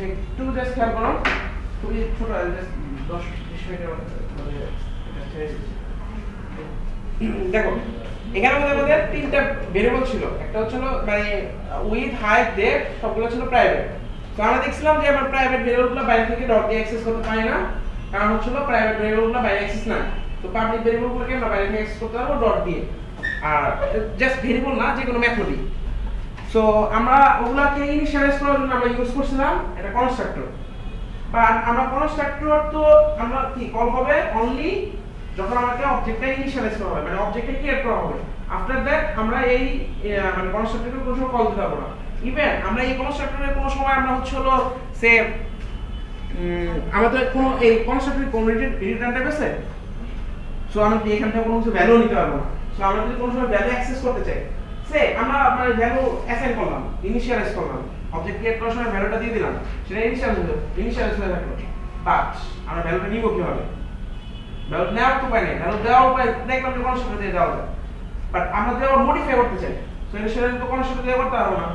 আচ্ছা একটু জাস্ট খেয়াল করো, খুবই ছোট জাস্ট 10-20 মিনিটের মধ্যে এটা ছেড়ে দিচ্ছি। দেখো এখানে আমাদের তিনটা ভেরিয়েবল ছিল, একটা হচ্ছিল মানে উইথ হাইট ডেপথ, সবগুলো ছিল প্রাইভেট। তো আমরা দেখছিলাম যে আমরা প্রাইভেট ভেরিয়েবলগুলো বাইরে থেকে ডট দিয়ে অ্যাক্সেস করতে পারি না, কারণ হচ্ছিল প্রাইভেট ভেরিয়েবলগুলো বাইরে অ্যাক্সেস না। তো পাবলিক ভেরিয়েবলগুলোকে আমরা বাইরে থেকে অ্যাক্সেস করতে পারবো ডট দিয়ে, আর জাস্ট ভেরিয়েবল না, যে কোনো মেথডই। সো আমরা ওগুলাকে ইনিশিয়ালাইজ করার জন্য আমরা ইউজ করছিলাম এটা কনস্ট্রাক্টর। বাট আমরা কনস্ট্রাক্টর তো আমরা কি কল হবে অনলি যখন আমাকে অবজেক্টটা ইনিশিয়ালাইজ করা হবে, মানে অবজেক্টটা ক্রিয়েট করা হবে। আফটার দ্যাট আমরা এই মানে কনস্ট্রাক্টরকে কোনো সময় কল দিতে পারবো না। ইভেন আমরা এই কনস্ট্রাক্টরের কোনো সময় আমরা হচ্ছে হলো সে আমাদের কোনো এই কনস্ট্রাক্টরের কোনো রিটার্ন টাইপ আছে, সো আমরা এখান থেকে কোনো কিছু ভ্যালু নিতে পারবো না। সো আমরা যদি কোনো সময় ভ্যালু অ্যাক্সেস করতে চাই, সে আমরা মানে ভ্যালু অ্যাসাইন করলাম, ইনিশিয়ালাইজ করলাম, অবজেক্ট ক্রিয়েট করার সময় ভ্যালুটা দিয়ে দিলাম, সেটা ইনিশিয়ালাইজ হয়ে থাকলো। বাট আমরা ভ্যালুটা নিব কিভাবে? ভ্যালু নেওয়ার তো উপায় নেই, ভ্যালু দেওয়ার উপায় দেখলাম যে কনস্ট্রাক্টর দিয়ে দেওয়া যায়। বাট আমরা যদি আবার মডিফাই করতে চাই, সো এটা সেটা তো কনস্ট্রাক্টর দিয়ে করতে পারবো না।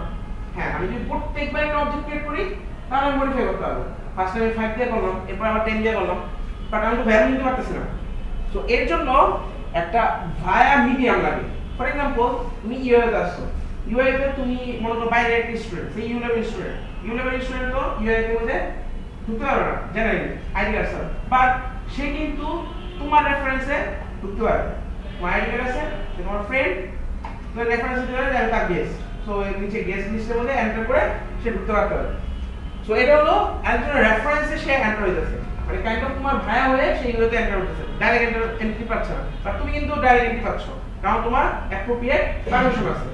হ্যাঁ, আমি যদি প্রত্যেকবার একটা অবজেক্ট ক্রিয়েট করি তাহলে আমি মডিফাই করতে পারবো। ফার্স্ট আমি 5 দিয়ে করলাম, এরপর আবার 10 দিয়ে করলাম, বাট আমি তো ভ্যালু নিতে পারতেছি না। সো এর জন্য একটা ভায়া মিডিয়াম লাগে। ফর এক্সাম্পল তুমি ইউআই তে আসছো, ইউআই তে তুমি মনে করো বাইরে একটা স্টুডেন্ট, সেই ইউ লেভেল স্টুডেন্ট তো ইউআই তে মধ্যে ঢুকতে পারবে না জেনারেলি আইডি কার্ড ছাড়া, বাট সে কিন্তু তোমার রেফারেন্সে ঢুকতে পারবে। তোমার আইডি কার্ড আছে, সে তোমার ফ্রেন্ড, তোমার রেফারেন্সে দিতে পারে যে আমি তার গেস্ট, সো নিচে গেস্ট লিস্টের মধ্যে এন্টার করে সে ঢুকতে পারতে পারে। সো এটা হলো একজনের রেফারেন্সে সে এন্টার হইতেছে, মানে কাইন্ড অফ তোমার ভায়া হয়ে সেই ইউতে এন্টার হইতেছে, ডাইরেক্ট এন্ট্রি পাচ্ছে না, বাট তুমি কিন্তু ডাইরেক্ট এন্ট্রি পাচ্ছ, কারণ তোমার অ্যাপ্রোপ্রিয়েট পারমিশন আছে।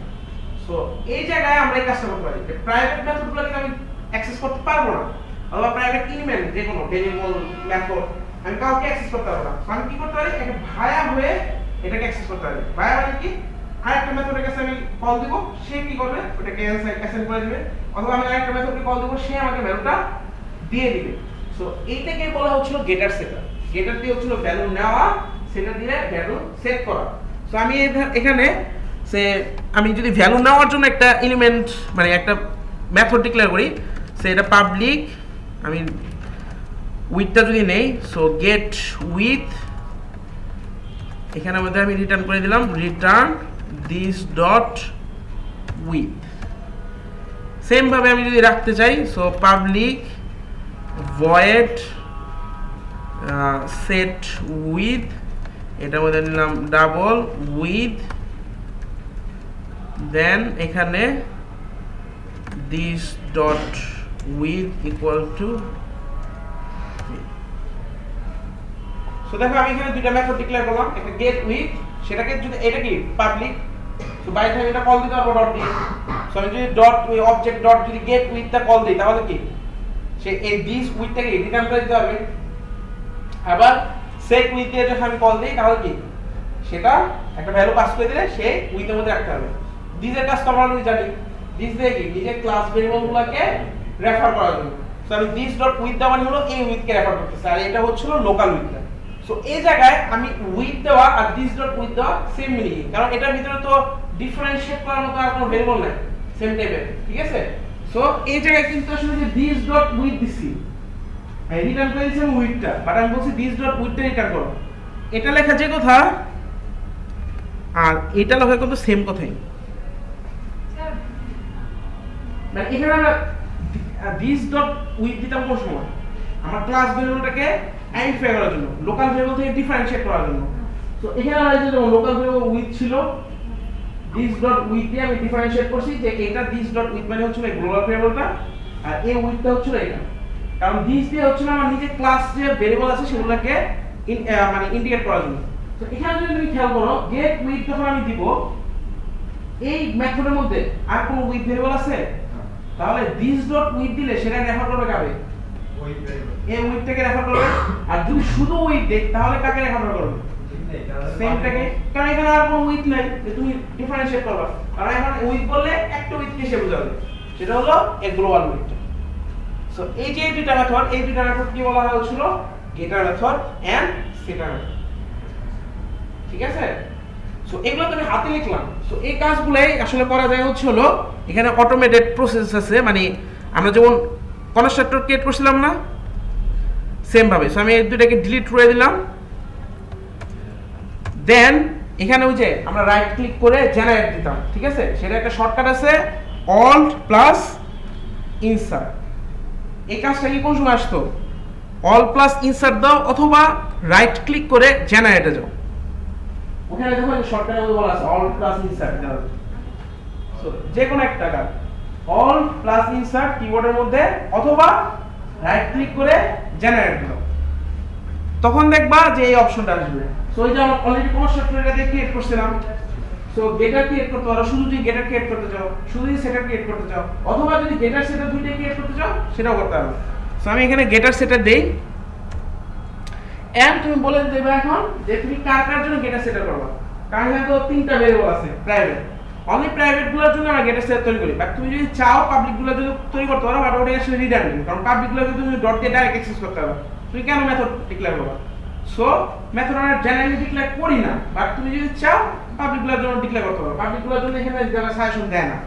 সো এই জায়গায় আমরা এই কাজটা করতে পারি যে প্রাইভেট মেথডগুলোকে আমি অ্যাক্সেস করতে পারবো না, অথবা প্রাইভেট এলিমেন্ট যে কোনো ভেরিয়েবল মেথড আমি কাউকে অ্যাক্সেস করতে পারবো না। আমি কি করতে পারি, একটা ভায়া হয়ে এটাকে অ্যাক্সেস করতে পারি। ভায়া মানে কি, আরেকটা মেথডের কাছে আমি কল দিব, সে কি করবে ওটাকে অ্যাসাইন করে দিবে, অথবা আমি আরেকটা মেথডকে কল দিব, সে আমাকে ভ্যালুটা দিয়ে দিবে। সো এইটাকে বলা হচ্ছিল গেটার সেটার। গেটার দিয়ে হচ্ছিল ভ্যালু নেওয়া, সেটা দিয়ে ভ্যালু সেট করা। সো আমি এখানে সে আমি যদি ভ্যালু নেওয়ার জন্য একটা এলিমেন্ট মানে একটা মেথড ডিক্লেয়ার করি, সে এটা পাবলিক, আমি উইথটা যদি নেই, সো গেট উইথ, এখানে মধ্যে আমি রিটার্ন করে দিলাম return this dot with. Same ভাবে আমি যদি রাখতে চাই, so public void set with, এটার মধ্যে নিলাম ডাবল উইথ, দেন এখানে this dot with equal to. So দেখো আমি এখানে দুইটা মেথড ডিক্লেয়ার করলাম, একটা গেট উইথ, সেটাকে যদি এটা কি পাবলিক, সো বাইরে থেকে এটা কল দিতে পারবো ডট দিয়ে। সো আমি যদি ডট অবজেক্ট ডট যদি গেট উইথটা কল দিই, তাহলে কি সে এই দিস উইথটাকে রিটার্ন করে দিতে পারবে। আবার সেট উইথ দিয়ে যখন আমি কল দিই, তাহলে কি সেটা একটা ভ্যালু পাস করে দিলে সে উইথের মধ্যে রাখতে হবে। দিসের কাজ তো আমরা জানি, দিস দিয়ে কি নিজের ক্লাস ভেরিয়েবলগুলোকে রেফার করার জন্য। সো আমি দিস ডট উইথ দেওয়া মানে হলো এই উইথকে রেফার করতেছে, আর এটা হচ্ছিল লোকাল উইথটা। সো এই জায়গায় আমি উইথ দেওয়া আর দিস ডট উইথ দেওয়া সেম মিনিং, কারণ এটার ভিতরে তো ডিফারেন্সিয়েট করার মতো আর কোনো ভেরিয়েবল নাই, সেম টাইপের, ঠিক আছে। সো এই জায়গায় কিন্তু আসলে যে দিস ডট উইথ দিছি, রিটার্ন করে দিয়েছি আমি উইথটা, বাট আমি বলছি দিস ডট উইথটা রিটার্ন করো। এটা লেখা যে কথা আর এটা লেখা কিন্তু সেম কথাই, মানে এখানে আমরা দিস ডট উইথ দিতাম কোন সময়, আমার ক্লাস ভেরিয়েবলটাকে আইডেন্টিফাই করার জন্য, লোকাল ভেরিয়েবল থেকে ডিফারেন্সিয়েট করার জন্য। সো এখানে আমরা যে লোকাল ভেরিয়েবল উইথ ছিল, দিস ডট উইথ দিয়ে আমি ডিফারেন্সিয়েট করছি যে এটা দিস ডট উইথ মানে হচ্ছে এই গ্লোবাল ভেরিয়েবলটা, আর এই উইথটা হচ্ছে এটা, কারণ দিস দিয়ে হচ্ছে আমার নিজে ক্লাস যে ভেরিয়েবল আছে সেগুলোকে মানে ইন্ডিকেট করার জন্য। তো এখানে যদি তুমি খেয়াল করো, গেট উইথ যখন আমি দিব, এই মেথডের মধ্যে আর কোনো উইথ ভেরিয়েবল আছে, তাহলে দিস ডট উইথ দিলে সেটা রেফার করবে কাকে, এই উইথটাকে রেফার করবে। আর যদি শুধু উইথ দেই, তাহলে কাকে রেফার করবে, সেমটাকে, কারণ এখানে আর কোনো উইথ নাই যে তুমি ডিফারেন্সিয়েট করবা, কারণ এখন উইথ বললে একটা উইথকে সে বোঝাবে, সেটা হলো এই গ্লোবাল উইথটা। সো এই যে দুইটা মেথড, এই দুইটা মেথড কি বলা হয়েছিল, গেটার মেথড এন্ড সেটার মেথড, ঠিক আছে। সো এগুলো তো আমি হাতে লিখলাম। সো এই কাজগুলাই আসলে করা যায় হচ্ছে হলো এখানে অটোমেটেড প্রসেস আছে, মানে আমরা যেমন কনস্ট্রাক্টর ক্রিয়েট করছিলাম না, সেম ভাবে। সো আমি এই দুইটাকে ডিলিট করে দিলাম। দেন এখানে ওই যে আমরা রাইট ক্লিক করে জেনারেট দিতাম, ঠিক আছে, সেটা একটা শর্টকাট আছে, অল্ট প্লাস ইনসার্ট। এই কাজটা কি কোন সময় আসতো? অল প্লাস ইনসার্ট দাও অথবা রাইট ক্লিক করে জেনারেটে যাও, ওখানে দেখো শর্টকাটে বলা আছে অল প্লাস ইনসার্ট দাও। সো যে কোনো একটা কাজ অল প্লাস ইনসার্ট কিবোর্ডের মধ্যে অথবা রাইট ক্লিক করে জেনারেট দাও, তখন দেখবা যে এই অপশনটা আসবে। সো এই যে আমরা অলরেডি কনস্ট্রাক্টর এটা দিয়ে ক্রিয়েট করছিলাম। সো গেটার ক্রিয়েট করতে পারো, শুধু যদি গেটার ক্রিয়েট করতে চাও, শুধু যদি সেটার ক্রিয়েট করতে চাও, অথবা যদি গেটার সেটার দুইটাই ক্রিয়েট করতে চাও সেটাও করতে পারো। সো আমি এখানে গেটার সেটার দেই, এন্ড তুমি বলে দেবে এখন যে তুমি কার কার জন্য গেটার সেটার করবা। কারণ এখানে তো তিনটা ভেরিয়েবল আছে প্রাইভেট, অনলি প্রাইভেট গুলোর জন্য আমরা গেটার সেট তৈরি করি। বাট তুমি যদি চাও পাবলিক গুলো যদি তৈরি করতে পারো, বাট ওটা আসলে রিডান্ডেন্ট, কারণ পাবলিক গুলো তুমি ডট দিয়ে ডাইরেক্ট অ্যাক্সেস করতে পারো, তুমি কেন মেথড ডিক্লেয়ার করবা? সো মেথড আমরা জেনারেলি ডিক্লেয়ার করি না, বাট তুমি যদি চাও পাবলিক গুলোর জন্য ডিক্লেয়ার করতে পারো। পাবলিক গুলোর জন্য এখানে যারা সাজেশন দেয় না।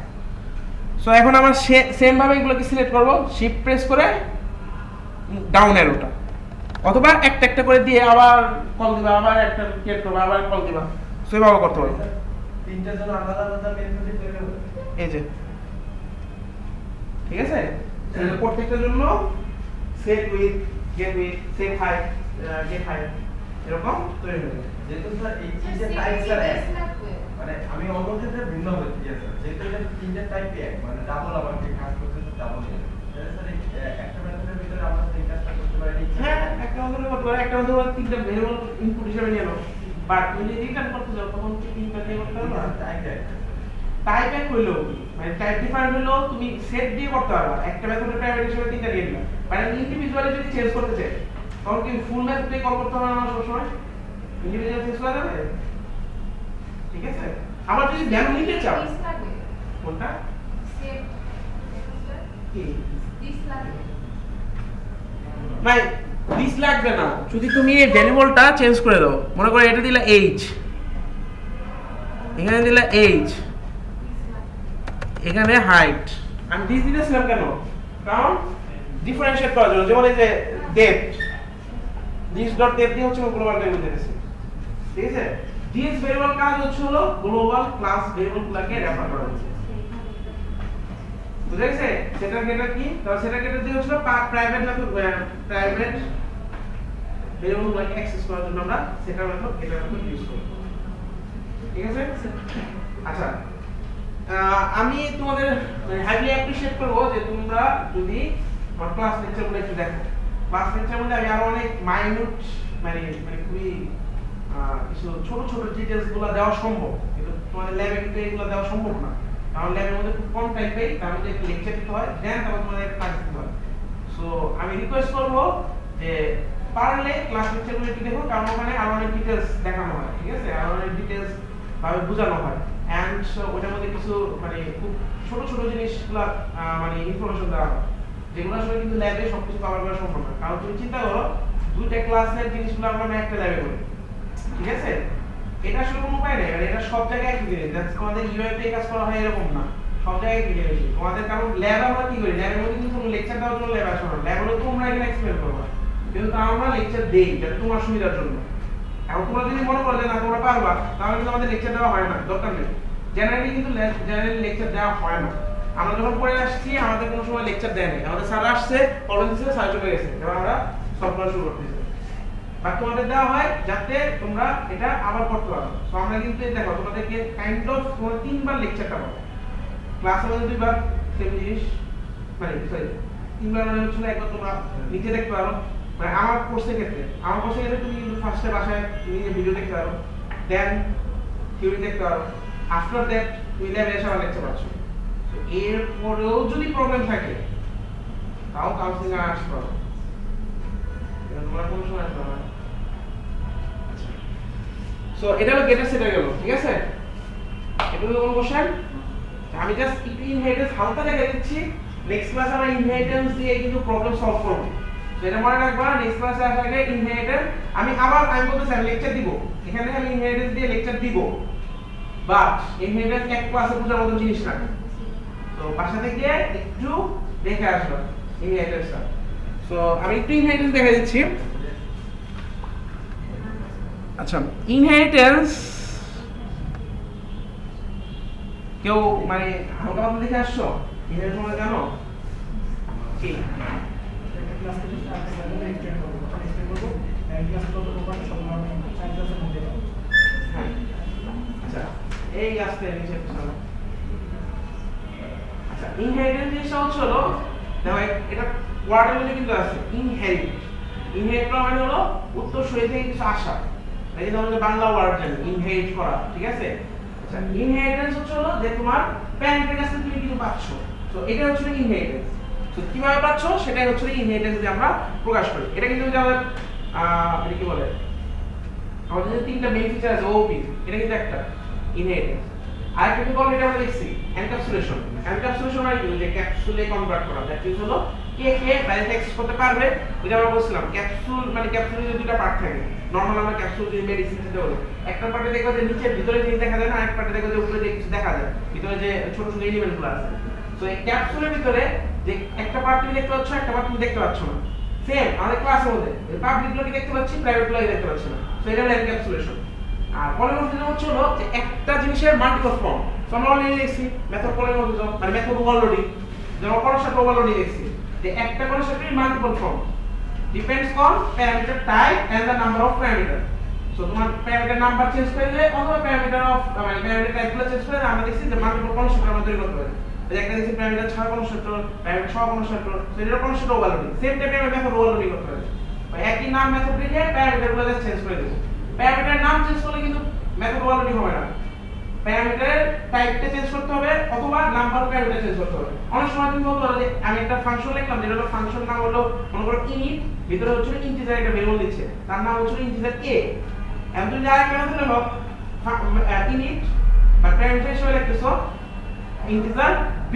সো এখন আমরা সেম ভাবে এগুলোকে সিলেক্ট করব, শিফট প্রেস করে ডাউন অ্যারোটা, অথবা একটা একটা করে দিয়ে আবার কল দিবা, আবার একটা ক্রিয়েট করবা, আবার কল দিবা, সেভাবে করতে পারো। তিনটার জন্য আলাদা আলাদা মেথড তৈরি হবে, এই যে ঠিক আছে, প্রত্যেকটার জন্য set width, get width, set height, get height এরকম তৈরি হবে। যেহেতু স্যার এই তিনটে টাইপ স্যার এক, মানে আমি অন্য ক্ষেত্রে ভিন্ন হচ্ছে স্যার, যেহেতু এটা তিনটে টাইপ এক, মানে ডাবল আমাকে কাজ করতে ডাবল যাবে স্যার। একটা মেথডের ভিতরে আমরা তিন কাজটা করতে পারি। হ্যাঁ, একটা মেথডের মধ্যে একটা মেথড তিনটা ভেরিয়েবল ইনপুট হিসেবে নিয়ে নাও, বাট তুমি যদি রিটার্ন করতে যাও তখন কি তিনটা দিয়ে করতে পারবে না। টাইপ এক হইলো মানে টাইপ ডিফারেন্ট হইলো, তুমি সেট দিয়ে করতে পারবা, একটা মেথডের প্রাইভেট হিসেবে তিনটা দিয়ে দিবা। মানে ইন্ডিভিজুয়ালি যদি চেঞ্জ করতে চাই তখন কি ফুল মেথড দিয়ে কল করতে হবে না সব সময়? ইন্ডিভিজুয়াল চেঞ্জ করা যাবে, ঠিক আছে। আবার যদি ভ্যালু নিতে চাও, কোনটা কি ভাই দিস লাগবে না, যদি তুমি এই ভ্যারিয়েবলটা চেঞ্জ করে দাও, মনে করো এটা দিলা এইজ, এখানে দিলা এইজ, এখানে হাইট, আমি দিস দিতেছিলাম কেন? কারণ ডিফারেন্সিয়েট করার জন্য। যেমন এই যে ডেপথ, দিস ডট ডেপথ দিয়ে হচ্ছে গ্লোবাল ভ্যালু দিতেছি, ঠিক আছে। দিস ভেরিয়েবল কাজ হচ্ছে হলো গ্লোবাল ক্লাস ভেরিয়েবলগুলোকে রেফার করা হচ্ছে, বুঝা গেছে। সেটা গেটার কি, তাহলে সেটা গেটার দিয়ে হচ্ছে প্রাইভেট মেথড, প্রাইভেট ভেরিয়েবলগুলোকে অ্যাক্সেস করার জন্য আমরা সেটা মেথড গেটার মেথড ইউজ করব, ঠিক আছে। আচ্ছা, আমি তোমাদের হাইলি অ্যাপ্রিশিয়েট করব যে তোমরা যদি আমার ক্লাস লেকচারগুলো একটু দেখো। ক্লাস লেকচারের মধ্যে আমি আরো অনেক মাইনিউট মানে খুবই কিছু ছোট ছোট ডিটেইলস গুলো দেওয়া সম্ভব, কিন্তু তোমাদের ল্যাবে কিন্তু এগুলো দেওয়া সম্ভব না, কারণ ল্যাবের মধ্যে খুব কম টাইম পাই, তার মধ্যে একটা লেকচার দিতে হয়, দেন তারপর তোমাদের একটা কাজ দিতে হয়। সো আমি রিকোয়েস্ট করব যে পারলে ক্লাস লেকচারগুলো একটু দেখো, কারণ ওখানে আরো অনেক ডিটেইলস দেখানো হয়, ঠিক আছে, আরো অনেক ডিটেইলস ভাবে বোঝানো হয়। এন্ড ওটার মধ্যে কিছু মানে খুব ছোট ছোট জিনিসগুলো মানে ইনফরমেশন দেওয়া হয়, যেগুলো আসলে কিন্তু ল্যাবে সবকিছু কভার করা সম্ভব না। কারণ তুমি চিন্তা করো দুইটা ক্লাসের জিনিসগুলো আমরা একটা ল্যাবে করি, ঠিক আছে, এটা আসলে কোনো উপায় নেই, মানে এটা সব জায়গায় একই জিনিস। তোমাদের ইউআইতে কাজ করা হয় এরকম না, সব জায়গায় একই জিনিস তোমাদের। কারণ ল্যাব আমরা কি করি, ল্যাবের মধ্যে কিন্তু কোনো লেকচার দেওয়ার জন্য ল্যাব আসে না, ল্যাব হলে তোমরা এখানে এক্সপ্লেন করবা, কিন্তু আমরা লেকচার দেই যাতে তোমার সুবিধার জন্য। এখন তোমরা যদি মনে করো যে না তোমরা পারবা, তাহলে কিন্তু আমাদের লেকচার দেওয়া হয় না, দরকার নেই। জেনারেলি কিন্তু জেনারেলি লেকচার দেওয়া হয় না। আমরা যখন পড়ে আসছি আমাদের কোনো সময় লেকচার দেয় নাই, আমাদের স্যার আসছে পড়ে দিচ্ছে, স্যার চলে গেছে, এবার আমরা সব পড়া শুরু করতেছি। বা তোমাদের দেওয়া হয় যাতে তোমরা এটা আবার করতে পারো। সো আমরা কিন্তু দেখো তোমাদেরকে কাইন্ড অফ তোমরা তিনবার লেকচারটা পাবো ক্লাসের মধ্যে, দুইবার সেম জিনিস, মানে সরি তিনবার মানে হচ্ছে একবার তোমরা নিচে দেখতে পারো। মানে আমার কোর্সের ক্ষেত্রে তুমি কিন্তু ফার্স্টে বাসায় নিজে ভিডিও দেখতে পারো, দেন থিওরি দেখতে পারো, আফটার দ্যাট তুমি ল্যাবে এসে আবার লেকচার পাচ্ছ। তো এরপরেও যদি প্রবলেম থাকে তাও কাউন্সিলিং এ আসতে পারো, তোমরা কোন সময় আসবে না। সো এটা হলো গেটার সেট হয়ে গেল, ঠিক আছে। এটা হলো কোন কোশ্চেন, আমি জাস্ট একটু ইনহেরিটেন্স হালকা দেখে দিচ্ছি। নেক্সট ক্লাসে আমরা ইনহেরিটেন্স দিয়ে কিন্তু প্রবলেম সলভ করব। সেটা মনে রাখবা, নেক্সট ক্লাসে আসার আগে ইনহেরিটেন্স আমি বলতে চাই লেকচার দিব, এখানে আমি ইনহেরিটেন্স দিয়ে লেকচার দিব, বাট ইনহেরিটেন্স এক ক্লাসে বোঝার মতো জিনিস না। তো বাসা থেকে একটু দেখে আসবা ইনহেরিটেন্সটা। সো আমি একটু ইনহেরিটেন্স দেখা দিচ্ছি। আচ্ছা, ইনহেরিটেন্স কেউ মানে হালকা পাতলা দেখে আসছো? ইনহেরিটেন্স মানে জানো কি? একটা ক্লাস থেকে আমরা এক্সটেন্ড করব, এক ক্লাস কত প্রকার সব আমরা 4 ক্লাসের মধ্যে পাবো। হ্যাঁ, আচ্ছা এই আসতে নিচে পিছনে। আচ্ছা, ইনহেরিটেন্স জিনিসটা হলো দেখো এটা ওয়ার্ডের মধ্যে কিন্তু আছে ইনহেরিট। ইনহেরিট মানে হলো উত্তরসূরি থেকে কিছু আসা। এই যে আমাদের বাংলা ওয়ার্ড জানি ইনহেরিট করা, ঠিক আছে? আচ্ছা, ইনহেরিটেন্স হলো যে তোমার প্যারেন্টের কাছ থেকে তুমি কিছু পাচ্ছ। সো এটা হচ্ছে ইনহেরিটেন্স। সো কিভাবে পাচ্ছ সেটাই হচ্ছে ইনহেরিটেন্স যে আমরা প্রকাশ করি। এটা কিন্তু আমাদের এটা কি বলে, আমাদের যে তিনটা মেইন ফিচার আছে ওপি, এটা কিন্তু একটা ইনহেরিটেন্স। আর একটা কি বলে এটা আমরা দেখছি এনক্যাপসুলেশন। এনক্যাপসুলেশন মানে কি, যে ক্যাপসুলে কনভার্ট করা। দ্যাট মিন্স হলো কে বাইরে অ্যাক্সেস করতে পারবে। ওই যে আমরা বলছিলাম ক্যাপসুল মানে ক্যাপসুলের যে দুটো পার্ট থাকে। নরমাল আমরা ক্যাপসুল যে মেডিসিন খেতে বলি, একটা পার্টে দেখো যে নিচের ভিতরে জিনিস দেখা যায় না, আরেক পার্টে দেখো যে উপরে যে কিছু দেখা যায়, ভিতরে যে ছোট ছোট এলিমেন্টগুলো আছে। সো এই ক্যাপসুলের ভিতরে যে একটা পার্ট তুমি দেখতে পাচ্ছ, একটা পার্ট তুমি দেখতে পাচ্ছ না। সেম আমাদের ক্লাসের মধ্যে পাবলিক গুলোকে দেখতে পাচ্ছি, প্রাইভেট গুলোকে দেখতে পাচ্ছি না। সো এটা হলো এনক্যাপসুলেশন। আর পলিমরফিজম হলো যে একটা জিনিসের মাল্টিপল ফর্ম। সো আমরা অলরেডি দেখছি মেথড পলিমরফিজম মানে মেথড ওভারলোডিং, যেমন কনসেপ্ট ওভারলোডিং দেখছি যে একটা কনসেপ্টের multiple form depends on parameter type and the number of parameter. So তোমার প্যারামিটার নাম্বার চেঞ্জ করলে অথবা প্যারামিটার অফ মানে প্যারামিটার টাইপগুলো চেঞ্জ করলে আমরা দেখছি যে মাল্টিপল কনসেপ্ট আমরা তৈরি করতে পারি। যে একটা দেখছি parameter 6 concept, parameter 6 concept, so এটা কনসেপ্ট ওভারলোডিং। সেম টাইপের আমরা মেথড ওভারলোডিং করতে পারি। একই নাম মেথড লিখে প্যারামিটারগুলো চেঞ্জ করে দেব। প্যারামিটার নাম চেঞ্জ করলে কিন্তু মেথড ওভারলোডিং হবে না। প্যারামিটারের টাইপটা চেঞ্জ করতে হবে অথবা নাম্বার প্যারামিটার চেঞ্জ করতে হবে। অনেক সময় তুমি বলতে পারো যে আমি একটা ফাংশন লিখলাম, যেটা হলো ফাংশন নাম হলো মনে করো ইনিট, ভিতরে হচ্ছে ইন্টিজার একটা ভেরিয়েবল দিচ্ছে, তার নাম হচ্ছে ইন্টিজার a। এখন তুমি যারা কেন দিলে হোক ইনিট বা প্যারামিটার হিসেবে লিখতেছো ইন্টিজার b,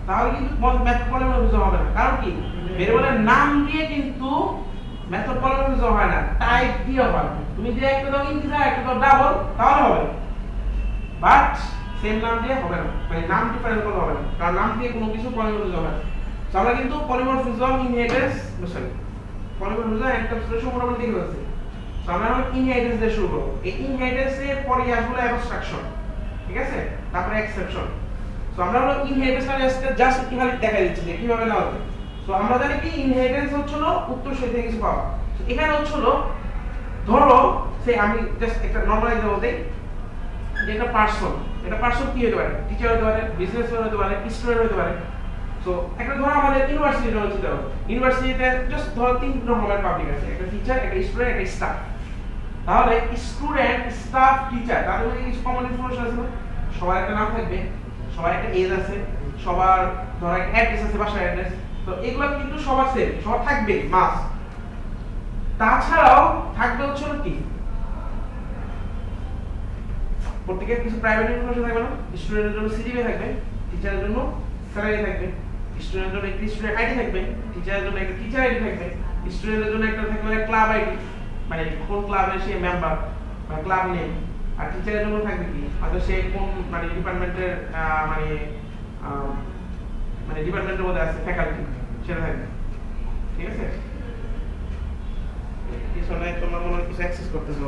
তাহলে কিন্তু মেথড পলিমরফিজম হবে না। কারণ কি, ভেরিয়েবলের নাম দিয়ে কিন্তু মেথড পলিমরফিজম হয় না, টাইপ দিয়ে হয়। তুমি যে একটা দাও ইন্টিজার, একটা দাও ডাবল, তাহলে হবে, বাট সেম নাম দিয়ে হবে না, মানে নাম ডিফারেন্ট করলে হবে না, কারণ নাম দিয়ে কোনো কিছু পলিমরফিজম হয় না। সো আমরা কিন্তু polymorphism inheritance sorry polymorphism encapsulation মোটামুটি দেখে ফেলছি। সো আমরা এখন ইনহেরিটেন্স দিয়ে শুরু করব। এই ইনহেরিটেন্স এর পরে আসলে অ্যাবস্ট্রাকশন, ঠিক আছে, তারপরে এক্সেপশন। সো আমরা হলো ইনহেরিটেন্সটা জাস্ট একটু খালি দেখাই দিচ্ছি যে কিভাবে নেওয়া হবে। সো আমরা জানি কি ইনহেরিটেন্স হচ্ছিল উত্তরসূরি থেকে কিছু পাওয়া। সো এখানে হচ্ছিল ধরো সে আমি জাস্ট একটা নরমাল এক্সাম্পল দেই, যে একটা পারসন, এটা পারসন কি হতে পারে, টিচার হতে পারে, বিজনেসম্যান হতে পারে, স্টুডেন্ট হতে পারে। সো একটা ধরো আমাদের ইউনিভার্সিটির জন্য চিন্তা করো, ইউনিভার্সিটিতে জাস্ট ধরো তিন রকমের পাবলিক আছে, একটা টিচার, একটা স্টুডেন্ট, একটা স্টাফ। তাহলে স্টুডেন্ট, স্টাফ, টিচার তাদের মধ্যে কিছু কমন ইনফরমেশন আছে না? সবার একটা নাম থাকবে, সবার একটা এজ আছে, সবার ধরো একটা অ্যাড্রেস আছে, বাসার অ্যাড্রেস। তো এগুলো কিন্তু সবার সেম, সবার থাকবে মাস। তাছাড়াও থাকবে হচ্ছে কি, প্রত্যেকের কিছু প্রাইভেট ইনফরমেশন থাকবে না? স্টুডেন্টের জন্য সিজিপি থাকবে, টিচারের জন্য স্যালারি থাকবে, স্টুডেন্টের জন্য একটা স্টুডেন্ট আইডি থাকবে, টিচারের জন্য একটা টিচার আইডি থাকবে, স্টুডেন্টের জন্য একটা থাকবে ক্লাব আইডি, মানে কোন ক্লাবের সে মেম্বার বা ক্লাব নেম। আর টিচারের জন্য থাকবে কি, হয়তো সে কোন মানে ডিপার্টমেন্টের মানে মানে ডিপার্টমেন্টের মধ্যে আছে, ফ্যাকাল্টি, সেটা থাকবে, ঠিক আছে? পিছনে তোমরা মনে হয় কিছু অ্যাক্সেস করতেছো,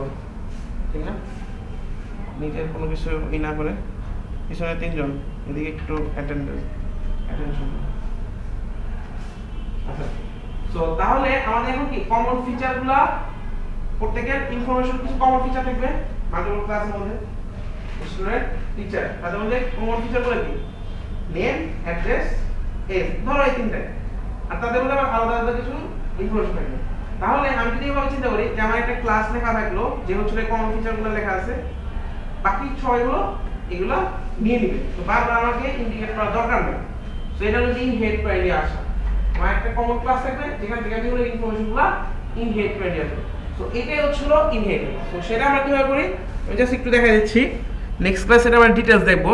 ঠিক না? নিজের কোনো কিছু ই না করে পিছনে তিনজন, এদিকে একটু অ্যাটেনশন। আচ্ছা, সো তাহলে আমাদের এখন কি কমন ফিচারগুলো, প্রত্যেকের ইনফরমেশন কিছু কমন ফিচার থাকবে মাল্টিপল ক্লাসের মধ্যে। স্টুডেন্ট, টিচার, তাদের মধ্যে কমন ফিচারগুলো কি, নেম, অ্যাড্রেস, এজ, ধরো এই তিনটে। আর তাদের মধ্যে আবার আলাদা আলাদা কিছু ইনফরমেশন থাকবে। তাহলে আমি যদি এভাবে চিন্তা করি যে আমার একটা ক্লাস লেখা থাকলো, যে হচ্ছে কমন ফিচারগুলো লেখা আছে, বাকি ছয়গুলো এগুলো নিয়ে নিবে, তো বারবার আমাকে ইন্ডিকেট করার দরকার নেই। সো এটা হলো ইনহেরিট করে নিয়ে আসা। আমার একটা কমন ক্লাস থাকবে যেখান থেকে আমি ওই ইনফরমেশনগুলো ইনহেরিট করে নিয়ে আসবো। সো এটাই হচ্ছিল ইনহেরিটেন্স। সো সেটা আমরা কিভাবে করি আমি জাস্ট একটু দেখা দিচ্ছি। নেক্সট ক্লাসে এটা আমরা ডিটেইলস দেখব।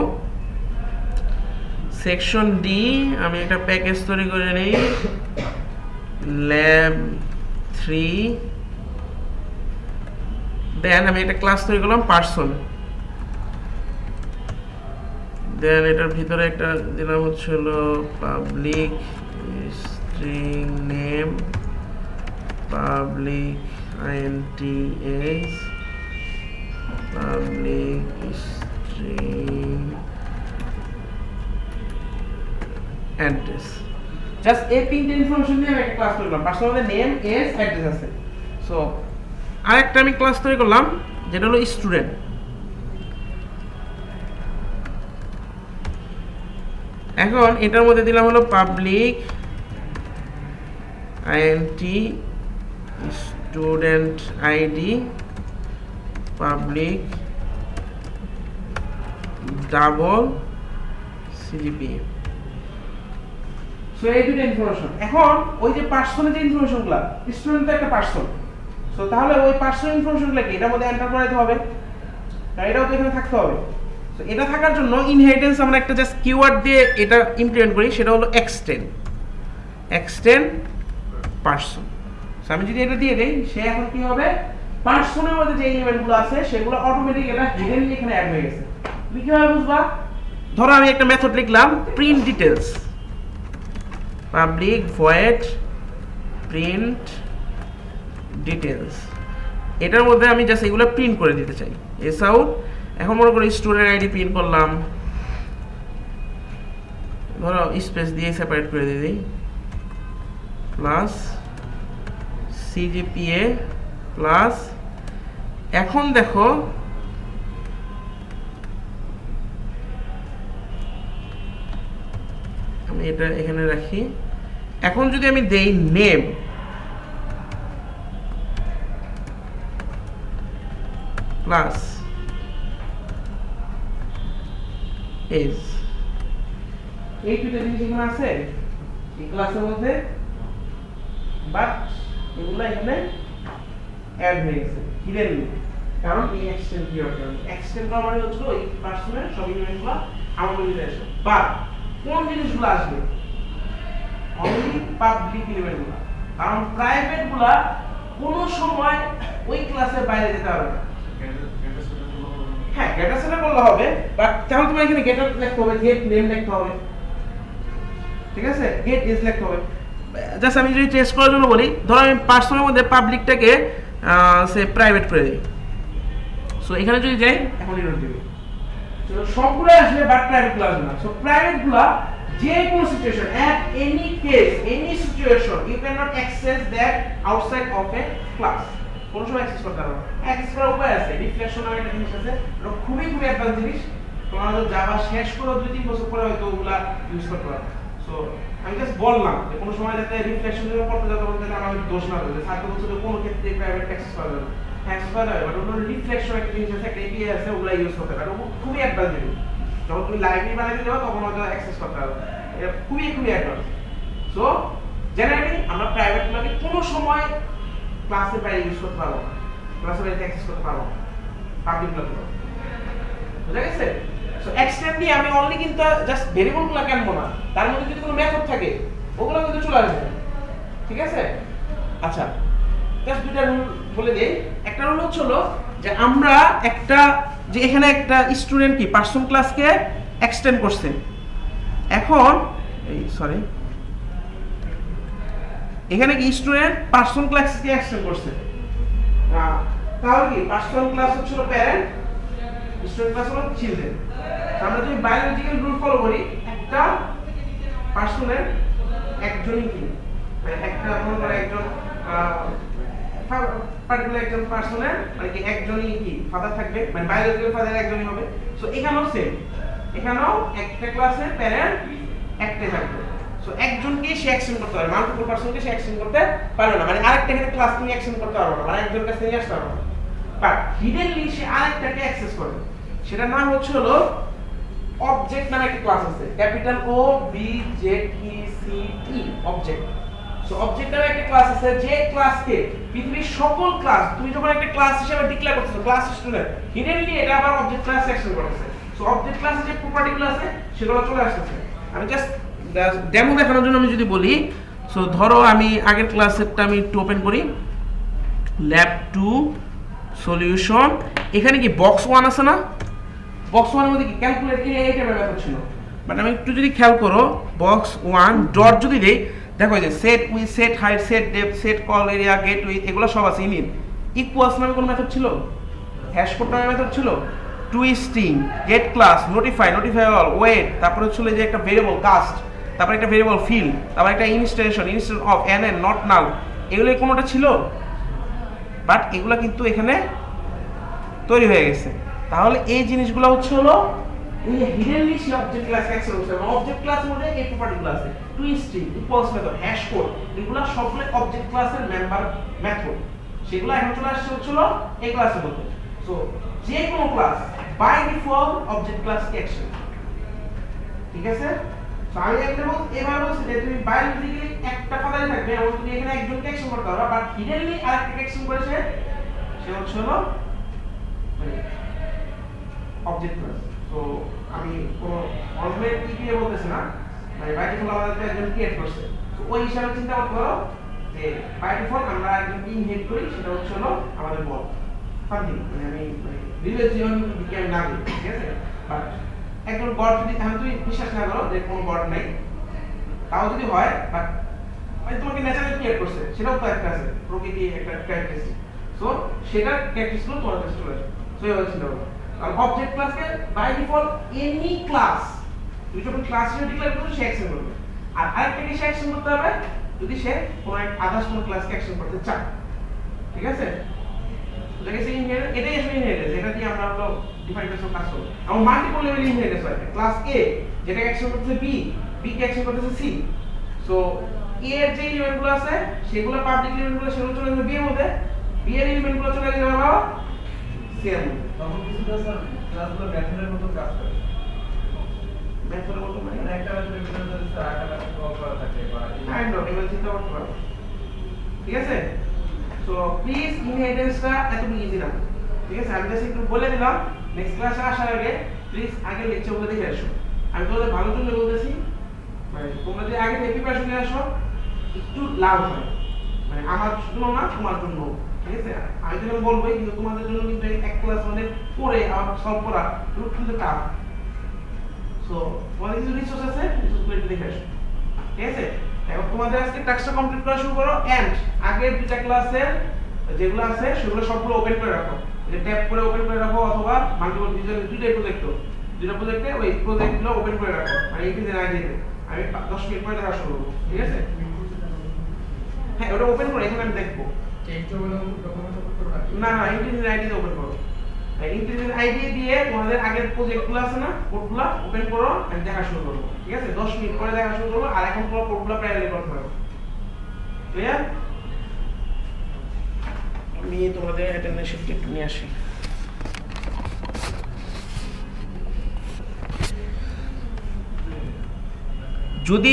সেকশন ডি আমি একটা প্যাকেজ তৈরি করে নেই, ল্যাব 3। দেন আমি একটা ক্লাস তৈরি করলাম পারসন। দেন এটার ভিতরে একটা দিলাম হচ্ছে হলো public string name public int is public string address just এই তিনটে ইনফরমেশন দিয়ে আমি একটা ক্লাস তৈরি করলাম পার্সনের মধ্যে নেম এজ অ্যাড্রেস আছে সো আরেকটা আমি ক্লাস তৈরি করলাম যেটা হলো স্টুডেন্ট এখন এটার মধ্যে দিলাম হলো public int student ID public double CGPA so এই দুটো ইনফরমেশন এখন ওই যে পার্সনের যে ইনফরমেশনগুলো স্টুডেন্ট তো একটা পার্সন সো তাহলে ওই পার্সনের ইনফরমেশনগুলো কি এটার মধ্যে এন্টার করাতে হবে তাই এটাও তো এখানে থাকতে হবে সো এটা থাকার জন্য ইনহেরিটেন্স আমরা একটা জাস্ট কিওয়ার্ড দিয়ে এটা ইমপ্লিমেন্ট করি সেটা হলো এক্সটেন্ড পার্সন সো আমি যদি এটা দিয়ে দেই সে এখন কি হবে পার্সনের মধ্যে যে এলিমেন্টগুলো আছে সেগুলো অটোমেটিক এটা হিডেনলি এখানে অ্যাড হয়ে গেছে তুমি কিভাবে বুঝবা ধরো আমি একটা মেথড লিখলাম print details public void print details এটার মধ্যে আমি জাস্ট এগুলো প্রিন্ট করে দিতে চাই এস আউট এখন মনে করো স্টুডেন্ট আইডি প্রিন্ট করলাম ধরো স্পেস দিয়ে সেপারেট করে দিয়ে দিই প্লাস সিজিপিএ প্লাস এখন দেখো আমি এটা এখানে রাখি এখন যদি আমি দেই নেম প্লাস এজ এই দুটো জিনিস এখানে আছে এই ক্লাসের মধ্যে বাট এগুলো এখানে অ্যাড হয়ে গেছে হিডেনলি কারণ এই এক্সটেন্ড কিওয়ার্ড এক্সটেন্ড করা মানে হচ্ছে ওই পার্সনের সব ইনফরমেশনগুলো আমাদের ভিতরে আসে বাট কোন জিনিসগুলো আসবে অনলি পাবলিক এলিমেন্টগুলো কারণ প্রাইভেটগুলো কোনো সময় ওই ক্লাসের বাইরে যেতে পারবে না হ্যাঁ গেটার সেট করলে হবে বাট তাহলে তোমার এখানে গেটার লিখতে হবে গেট নেম লিখতে হবে ঠিক আছে গেট ইজ লিখতে হবে জাস্ট আমি যদি টেস্ট করার জন্য বলি ধরো আমি পার্সনের মধ্যে পাবলিকটাকে সে প্রাইভেট করে দিই সো এখানে যদি যাই এখন এরর দিবে সো সবগুলো আসবে বাট প্রাইভেটগুলো আসবে না সো প্রাইভেটগুলো যে কোনো situation at any case any situation you can not access that outside of a class কোন সময় অ্যাক্সেস করতে পারবে অ্যাক্সেস করার উপায় আছে রিফ্লেকশন নামে একটা জিনিস আছে এটা খুবই অ্যাডভান্স জিনিস তোমরা যদি জাভা শেষ করো 2-3 বছর পরে হয়তো ওগুলা ইউজ করতে পারবে সো আমি জাস্ট বললাম যে কোনো সময় যাতে রিফ্লেকশন যখন করতে যাতে বলতে আমার দোষ না হবে সাথে বলছে কোনো ক্ষেত্রে প্রাইভেট অ্যাক্সেস করা যাবে অ্যাক্সেস করা যাবে বাট ওগুলো রিফ্লেকশন একটা জিনিস আছে একটা এপিআই আছে ওগুলা ইউজ করতে পারবে খুবই অ্যাডভান্স জিনিস যখন তুমি লাইব্রেরি বানাইতে যাবে তখন ওটা অ্যাক্সেস করতে পারবে এটা খুবই অ্যাডভান্স সো জেনারেলি আমরা প্রাইভেটগুলোকে কোনো সময় ক্লাসের বাইরে ইউজ করতে পারবো না ক্লাসের বাইরে অ্যাক্সেস করতে পারবো না পাবলিকগুলোকে বুঝা গেছে সো এক্সটেন্ড দিয়ে আমি অনলি কিন্তু জাস্ট ভেরিয়েবলগুলো আনবো না তার মধ্যে যদি কোনো মেথড থাকে ওগুলো কিন্তু চলে আসবে ঠিক আছে আচ্ছা জাস্ট দুটো রুল বলে দেই একটা রুল হলো যে আমরা একটা যে এখানে একটা স্টুডেন্ট কি পার্সন ক্লাসকে এক্সটেন্ড করছে এখন এই সরি এখানে কি স্টুডেন্ট পার্সন ক্লাসকে এক্সটেন্ড করছে তাহলে কি পার্সন ক্লাস হচ্ছে প্যারেন্ট স্টুডেন্ট ক্লাস হলো চিলড্রেন আমরা যদি বায়োলজিক্যাল রুল ফলো করি একটা পার্সনের একজনই কি একটা মনে করে একজন পার্টিকুলার একজন পার্সনের মানে কি একজনই কি ফাদার থাকবে মানে বায়োলজিক্যাল ফাদার একজনই হবে সো এখানেও সেম এখানেও একটা ক্লাসে প্যারেন্ট একটাই থাকবে সো একজনকে সে অ্যাকশন করতে পারে মাল্টিপল পার্সনকে সে অ্যাকশন করতে পারবে না মানে আরেকটা এখানে ক্লাস তুমি অ্যাকশন করতে পারবে না মানে একজন কাছে নিয়ে আসতে পারবে না বাট হিডেনলি সে আরেকটাকে অ্যাক্সেস করে সেটার নাম হচ্ছে হলো অবজেক্ট নামে একটা ক্লাস আছে capital O B J E C T object so object নামে একটা ক্লাস আছে যে ক্লাসকে পৃথিবীর সকল ক্লাস তুমি যখন একটা ক্লাস হিসেবে ডিক্লেয়ার করতেছো ক্লাস স্টুডেন্ট হিডেনলি এটা আবার অবজেক্ট ক্লাস অ্যাকশন করতেছে সো অবজেক্ট ক্লাসে যে প্রপার্টিগুলো আছে সেগুলো চলে আসছে আমি জাস্ট ডেমো দেখানোর জন্য আমি যদি বলি সো ধরো আমি আগের ক্লাসেরটা আমি একটু ওপেন করি ল্যাব 2 সলিউশন এখানে কি বক্স 1 আছে না বক্স 1 এর মধ্যে কি ক্যালকুলেট এই টাইপের ব্যাপার ছিল বাট আমি একটু যদি খেয়াল করো বক্স 1 ডট যদি দেই দেখো এই যে set width, set height, set depth, set call area, get width, এগুলো সব আছে ইনিট। ইকুয়ালস নামে কোনো মেথড ছিল? হ্যাশ কোড নামে মেথড ছিল? To string, get class, notify, notify all, wait, তারপরে হচ্ছিল যে একটা ভেরিয়েবল কাস্ট, তারপরে একটা ভেরিয়েবল ফিল, তারপরে একটা installation, installation of N N not নাল, এগুলো কোনোটা ছিল? বাট এগুলো কিন্তু এখানে তৈরি হয়ে গেছে। তাহলে এই জিনিসগুলো হচ্ছে হলো এই হিডেনলি সে অবজেক্ট ক্লাস অ্যাক্সেস করছে। অবজেক্ট ক্লাস মধ্যে এই প্রপার্টিগুলো আছে, twisting, equals method, hash code, এগুলো সবগুলো অবজেক্ট ক্লাসের মেম্বার মেথড। সেগুলো এখন চলে আসছে হচ্ছিল এই ক্লাসের মধ্যে। সো যে কোনো class by default object class action, ঠিক আছে? সো আমি একটা এভাবে বলছি যে তুমি বায়োলজিক্যালি একটা ফাদারে থাকবে এবং তুমি এখানে একজনকে অ্যাকশন করতে পারবে, বাট হিডেনলি আরেকটা অ্যাকশন করেছে, সে হচ্ছে হলো অবজেক্ট ক্লাস। তো আমি কোনো অলরেডি কি দিয়ে বলতেছি না, মানে বাই ডিফল্ট আমাদের একজন ক্রিয়েট করছে, তো ওই হিসাবে চিন্তা করতে পারো যে বাই ডিফল্ট আমরা একজনকে ইনহেরিট করি, সেটা হচ্ছে হলো আমাদের বল সামথিং, মানে আমি রিলিজিয়ন দিকে আমি না বলি, ঠিক আছে? বাট একজন গড যদি, এখন তুমি বিশ্বাস না করো যে কোনো গড নাই, তাও যদি হয়, বাট মানে তোমাকে ন্যাচারালি ক্রিয়েট করছে, সেটাও তো একটা আছে, প্রকৃতি একটা ক্যারেক্টারিস্টিক। সো সেটার ক্যারেক্টারিস্টিকগুলো তোমার কাছে চলে আসে। সো এইভাবে চিন্তা করো। আর অবজেক্ট ক্লাসকে বাই ডিফল্ট এনি ক্লাস, তুমি যখন ক্লাস হিসেবে ডিক্লেয়ার করছো সে অ্যাকশন করবে। আর আরেকটাকে সে অ্যাকশন করতে হবে যদি সে কোনো এক আদার্স কোনো ক্লাসকে অ্যাকশন করতে চায়, ঠিক আছে? এটাই আসলে ইনহেরিটেন্স, এটা দিয়ে আমরা হলো ডিফাইন করে কাজ করব। এবং মাল্টিপল লেভেল ইনহেরিটেন্স হয়। ক্লাস এ যেটা অ্যাকশন করতেছে বি, বি কে অ্যাকশন করতেছে সি। সো এ এর যে এলিমেন্টগুলো আছে সেগুলো পাবলিক এলিমেন্টগুলো সেগুলো চলে যাবে বি এর মধ্যে, বি এর এলিমেন্টগুলো চলে যাবে সি এর মধ্যে। তখন কিছুটা স্যার ক্লাসগুলো মেথডের মতো কাজ করে। মেথডের মতো মানে মানে একটা মেথডের ভিতরে যদি স্যার আরেকটা মেথড কল করা থাকে বা কাইন্ড অফ এগুলো চিন্তা করতে পারো, ঠিক আছে? সো প্লিজ ইনহেরিটেন্সটা এত ইজি না, ঠিক আছে? আমি জাস্ট একটু বলে দিলাম, নেক্সট ক্লাসে আসার আগে প্লিজ আগে লেকচারগুলো দেখে আসো। আমি তোমাদের ভালোর জন্য বলতেছি, মানে তোমরা যদি আগে থেকে প্রিপারেশন নিয়ে আসো একটু লাভ হয়, মানে আমার জন্য না তোমার জন্য, ঠিক আছে? আমি তো বলবোই, কিন্তু তোমাদের জন্য কিন্তু এক ক্লাস মানে পড়ে আবার সলভ করা কিন্তু টাফ। সো তোমাদের কিছু রিসোর্স আছে, রিসোর্সগুলো একটু দেখে আসো, ঠিক আছে? এখন তোমাদের আজকে টাস্কটা কমপ্লিট করা শুরু করো, এন্ড আগের দুইটা ক্লাসের যেগুলো আছে সেগুলো সবগুলো ওপেন করে রাখো, যে ট্যাব করে ওপেন করে রাখো, অথবা মাল্টিপল দুইটাই দুইটা প্রজেক্টে ওই প্রজেক্টগুলো ওপেন করে রাখো, মানে এই যে আগে আমি 10 মিনিট পরে দেখা শুরু করবো, ঠিক আছে? হ্যাঁ, ওটা ওপেন করো, এখানে আমি দেখবো। না না, ইন্টিগ্রেটেড আইডি ওপেন করো। ইন্টিগ্রেটেড আইডি দিয়ে তোমাদের আগের প্রজেক্টগুলো আছে না, কোডগুলো ওপেন করো, আমি দেখা শুরু করবো, ঠিক আছে? 10 মিনিট পরে দেখা শুরু করবো, আর এখন পুরো কোডগুলো প্রায়োরিটি করতে হবে, ক্লিয়ার? আমি তোমাদের অ্যাটেন্ডেন্স শিট একটু নিয়ে আসি। যদি